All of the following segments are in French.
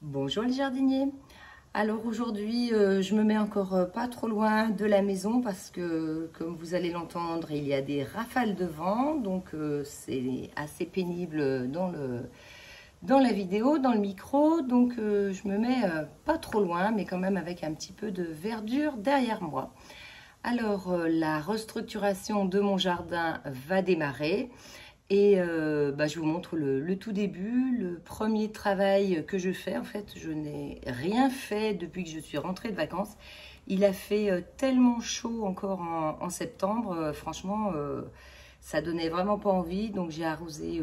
Bonjour les jardiniers. Alors aujourd'hui je me mets encore pas trop loin de la maison parce que comme vous allez l'entendre il y a des rafales de vent, donc c'est assez pénible dans la vidéo, dans le micro, donc je me mets pas trop loin mais quand même avec un petit peu de verdure derrière moi. Alors la restructuration de mon jardin va démarrer. Et je vous montre le tout début, le premier travail que je fais. En fait, je n'ai rien fait depuis que je suis rentrée de vacances. Il a fait tellement chaud encore en septembre. Franchement, ça donnait vraiment pas envie. Donc, j'ai arrosé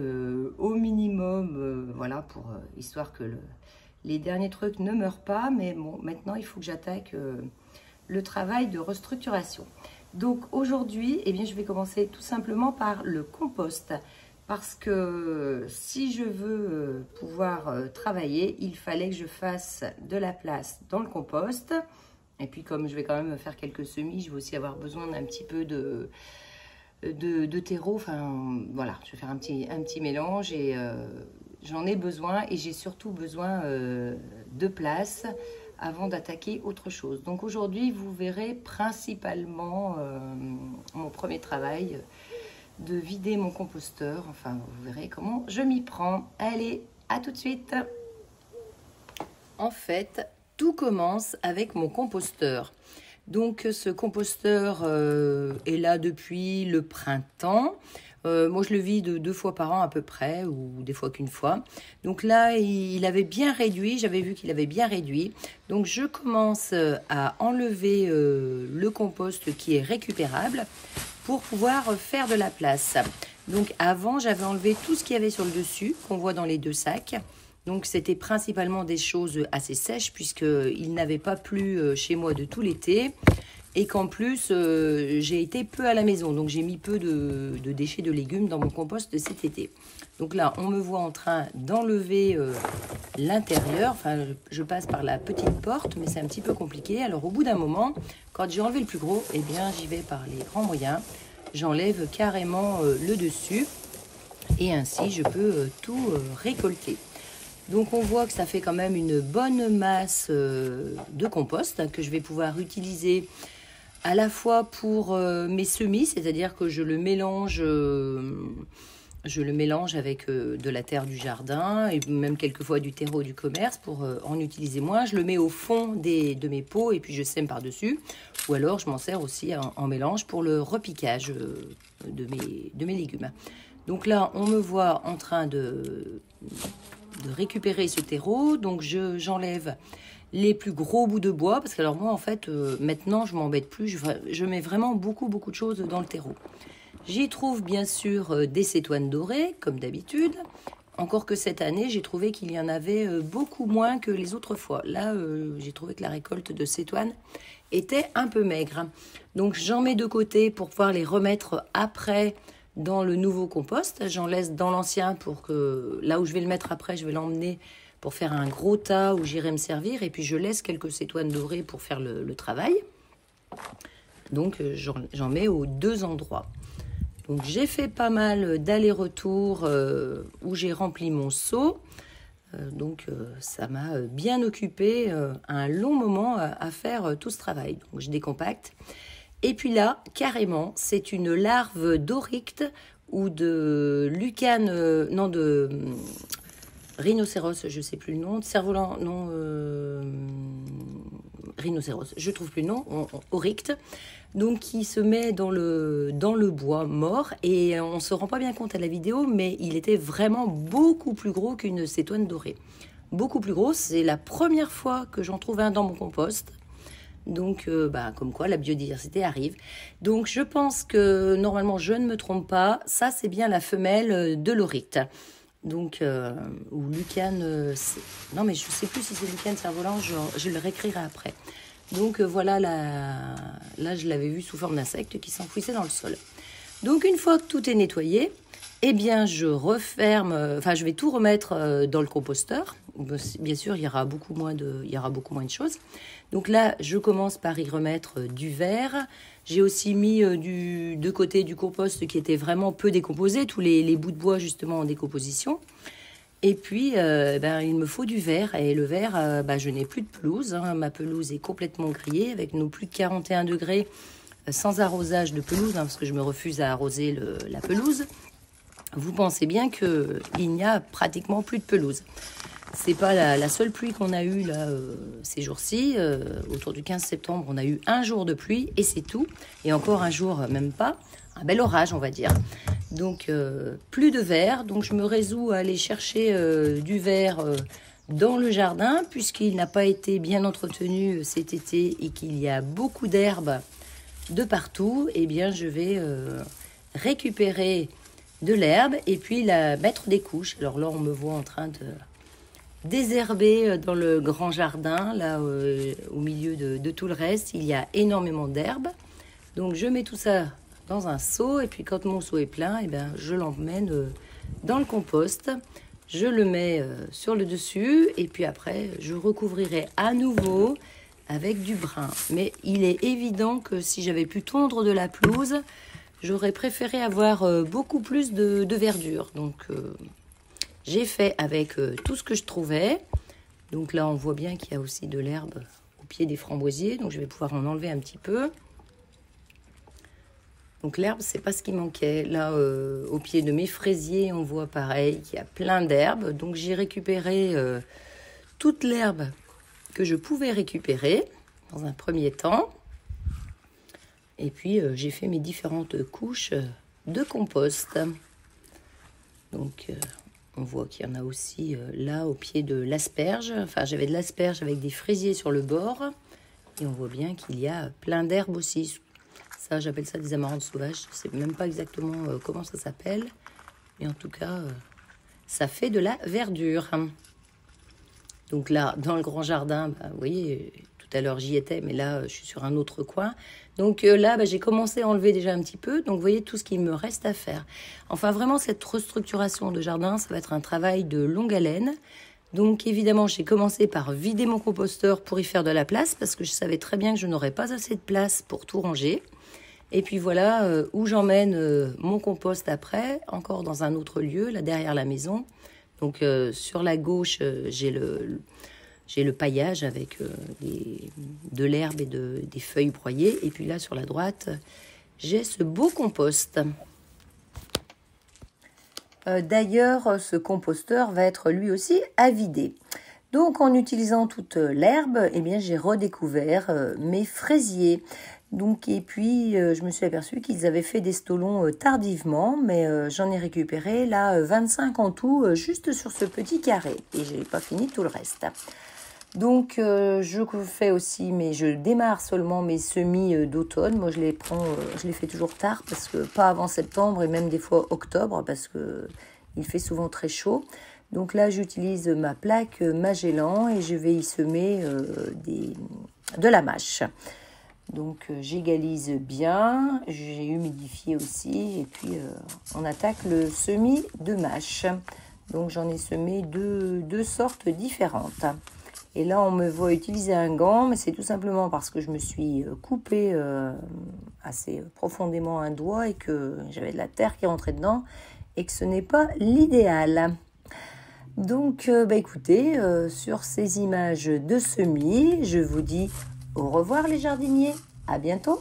au minimum, voilà, pour histoire que les derniers trucs ne meurent pas. Mais bon, maintenant, il faut que j'attaque le travail de restructuration. Donc aujourd'hui, eh bien, je vais commencer tout simplement par le compost parce que si je veux pouvoir travailler, il fallait que je fasse de la place dans le compost. Et puis comme je vais quand même faire quelques semis, je vais aussi avoir besoin d'un petit peu de terreau. Enfin voilà, je vais faire un petit mélange et j'en ai besoin et j'ai surtout besoin de place avant d'attaquer autre chose. Donc aujourd'hui, vous verrez principalement mon premier travail de vider mon composteur. Enfin, vous verrez comment je m'y prends. Allez, à tout de suite. En fait, tout commence avec mon composteur. Donc ce composteur est là depuis le printemps. Moi, je le vide 2 fois par an à peu près, ou des fois qu'une fois. Donc là, il avait bien réduit, j'avais vu qu'il avait bien réduit. Donc je commence à enlever le compost qui est récupérable pour pouvoir faire de la place. Donc avant, j'avais enlevé tout ce qu'il y avait sur le dessus, qu'on voit dans les 2 sacs. Donc c'était principalement des choses assez sèches, puisqu'il n'avait pas plu chez moi de tout l'été. Et qu'en plus, j'ai été peu à la maison. Donc, j'ai mis peu de déchets de légumes dans mon compost cet été. Donc là, on me voit en train d'enlever l'intérieur. Enfin, je passe par la petite porte, mais c'est un petit peu compliqué. Alors, au bout d'un moment, quand j'ai enlevé le plus gros, eh bien, j'y vais par les grands moyens. J'enlève carrément le dessus. Et ainsi, je peux tout récolter. Donc, on voit que ça fait quand même une bonne masse de compost que je vais pouvoir utiliser à la fois pour mes semis, c'est-à-dire que je le mélange avec de la terre du jardin et même quelquefois du terreau du commerce pour en utiliser moins. Je le mets au fond de mes pots et puis je sème par-dessus. Ou alors je m'en sers aussi en mélange pour le repiquage de mes légumes. Donc là, on me voit en train de récupérer ce terreau. Donc j'enlève les plus gros bouts de bois, parce que alors moi en fait maintenant je m'embête plus, je mets vraiment beaucoup de choses dans le terreau. J'y trouve bien sûr des cétoines dorées comme d'habitude, encore que cette année j'ai trouvé qu'il y en avait beaucoup moins que les autres fois. Là j'ai trouvé que la récolte de cétoines était un peu maigre, donc j'en mets de côté pour pouvoir les remettre après dans le nouveau compost. J'en laisse dans l'ancien pour que là où je vais le mettre après, je vais l'emmener pour faire un gros tas où j'irai me servir. Et puis, je laisse quelques cétoines dorées pour faire le travail. Donc, j'en mets aux 2 endroits. Donc, j'ai fait pas mal d'allers-retours où j'ai rempli mon seau. Donc, ça m'a bien occupé un long moment à faire tout ce travail. Donc, je décompacte. Et puis là, carrément, c'est une larve d'orycte ou de lucane, de rhinocéros, je ne sais plus le nom, de cerf-volant, non, rhinocéros, je ne trouve plus le nom, orycte, donc qui se met dans le bois mort, et on ne se rend pas bien compte à la vidéo, mais il était vraiment beaucoup plus gros qu'une cétoine dorée. Beaucoup plus gros, c'est la première fois que j'en trouve un dans mon compost. Donc, comme quoi la biodiversité arrive. Donc, je pense que normalement, je ne me trompe pas. Ça, c'est bien la femelle de l'Orite. Donc, ou Lucane, non, mais je ne sais plus si c'est Lucane cerf-volant, je le réécrirai après. Donc, voilà, là, je l'avais vu sous forme d'insecte qui s'enfouissait dans le sol. Donc, une fois que tout est nettoyé, eh bien, je referme, je vais tout remettre dans le composteur. Bien sûr, il y aura beaucoup moins de choses. Donc là, je commence par y remettre du verre. J'ai aussi mis de côté du compost qui était vraiment peu décomposé, tous les bouts de bois justement en décomposition. Et puis, il me faut du verre. Et le verre, je n'ai plus de pelouse. Hein. Ma pelouse est complètement grillée avec nos plus de 41 degrés sans arrosage de pelouse, parce que je me refuse à arroser la pelouse. Vous pensez bien qu'il n'y a pratiquement plus de pelouse. C'est pas la seule pluie qu'on a eue là, ces jours-ci. Autour du 15 septembre, on a eu un jour de pluie et c'est tout. Et encore un jour, même pas. Un bel orage, on va dire. Donc, plus de verre. Donc, je me résous à aller chercher du verre dans le jardin, puisqu'il n'a pas été bien entretenu cet été et qu'il y a beaucoup d'herbes de partout. Eh bien, je vais récupérer de l'herbe et puis la mettre des couches. Alors là, on me voit en train de désherber dans le grand jardin, là au milieu de tout le reste. Il y a énormément d'herbe. Donc je mets tout ça dans un seau et puis quand mon seau est plein, je l'emmène dans le compost. Je le mets sur le dessus et puis après, je recouvrirai à nouveau avec du brun. Mais il est évident que si j'avais pu tondre de la pelouse, j'aurais préféré avoir beaucoup plus de verdure. Donc, j'ai fait avec tout ce que je trouvais. Donc là, on voit bien qu'il y a aussi de l'herbe au pied des framboisiers. Donc, je vais pouvoir en enlever un petit peu. Donc, l'herbe, c'est pas ce qui manquait. Là, au pied de mes fraisiers, on voit pareil qu'il y a plein d'herbes. Donc, j'ai récupéré toute l'herbe que je pouvais récupérer dans un premier temps. Et puis, j'ai fait mes différentes couches de compost. Donc, on voit qu'il y en a aussi là, au pied de l'asperge. Enfin, j'avais de l'asperge avec des fraisiers sur le bord. Et on voit bien qu'il y a plein d'herbes aussi. Ça, j'appelle ça des amaranthes sauvages. Je ne sais même pas exactement comment ça s'appelle. Mais en tout cas, ça fait de la verdure. Donc là, dans le grand jardin, vous voyez... Tout à l'heure, j'y étais, mais là, je suis sur un autre coin. Donc là, j'ai commencé à enlever déjà un petit peu. Donc, vous voyez tout ce qu'il me reste à faire. Enfin, vraiment, cette restructuration de jardin, ça va être un travail de longue haleine. Donc, évidemment, j'ai commencé par vider mon composteur pour y faire de la place, parce que je savais très bien que je n'aurais pas assez de place pour tout ranger. Et puis voilà où j'emmène mon compost après, encore dans un autre lieu, là derrière la maison. Donc, sur la gauche, j'ai le paillage avec de l'herbe et des feuilles broyées. Et puis là, sur la droite, j'ai ce beau compost. D'ailleurs, ce composteur va être lui aussi à vider. Donc, en utilisant toute l'herbe, j'ai redécouvert mes fraisiers. Donc, et puis, je me suis aperçue qu'ils avaient fait des stolons tardivement, mais j'en ai récupéré là 25 en tout, juste sur ce petit carré. Et je n'ai pas fini tout le reste. Donc, je fais aussi, mais je démarre seulement mes semis d'automne. Moi, je les fais toujours tard, parce que pas avant septembre et même des fois octobre, parce que il fait souvent très chaud. Donc là, j'utilise ma plaque Magellan et je vais y semer de la mâche. Donc, j'égalise bien, j'ai humidifié aussi, et puis on attaque le semis de mâche. Donc, j'en ai semé deux sortes différentes. Et là, on me voit utiliser un gant, mais c'est tout simplement parce que je me suis coupé assez profondément un doigt et que j'avais de la terre qui rentrait dedans et que ce n'est pas l'idéal. Donc, écoutez, sur ces images de semis, je vous dis au revoir les jardiniers, à bientôt.